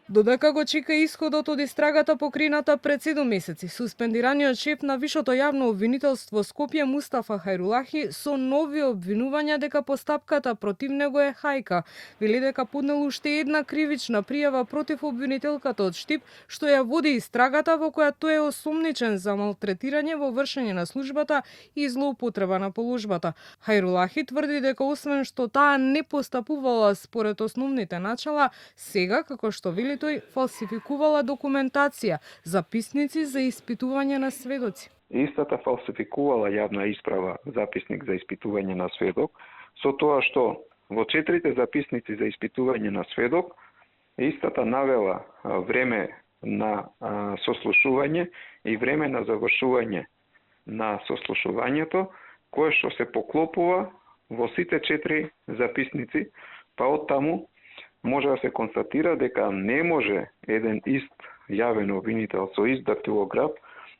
Додека го чека исходот од истрагата покрената пред 7 месеци, суспендираниот шеф на Вишото јавно обвинителство Скопје Мустафа Хајрулахи со нови обвинувања дека постапката против него е хајка. Вели дека поднел уште една кривична пријава против обвинителката од Штип, што ја води истрагата во која тој е осомничен за малтретирање во вршење на службата и злоупотреба на положбата. Хајрулахи тврди дека освен што таа не постапувала според основните начала, сега, како што вели тој, фалсификувала документација, записници за испитување на сведоци. Истата фалсификувала јавна исправа записник за испитување на сведок, со тоа што во 4 записници за испитување на сведок, истата навела време на сослушување и време на завршување на сослушувањето, кое што се поклопува во сите 4 записници, па од таму може да се констатира дека не може еден ист јавен обвинител со ист дактилограф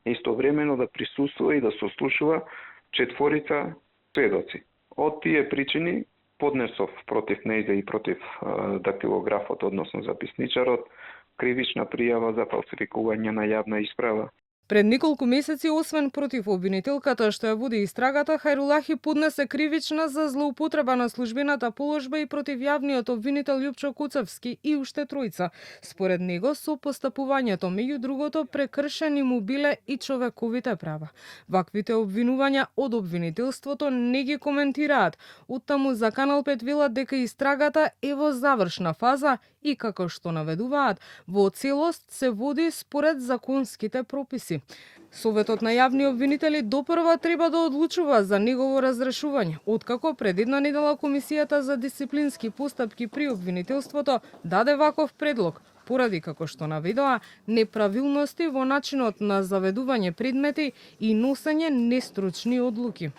истовремено да присуствува и да сослушува 4 сведоци. Од тие причини поднесов против нејзе и против дактилографот, односно записничарот, кривична пријава за фалсификување на јавна исправа. Пред неколку месеци, освен против обвинителката што ја води истрагата, Хајрулахи поднесе кривична за злоупотреба на службената положба и против јавниот обвинител Љупчо Куцевски и уште тројца. Според него, со постапувањето, меѓу другото, прекршени му биле и човековите права. Ваквите обвинувања од обвинителството не ги коментираат. Оттаму за Канал 5 велат дека истрагата е во завршна фаза и, како што наведуваат, во целост се води според законските прописи. Советот на јавни обвинители допрва треба да одлучува за негово разрешување, откако пред една недела Комисијата за дисциплински постапки при обвинителството даде ваков предлог, поради, како што наведоа, неправилности во начинот на заведување предмети и носење нестручни одлуки.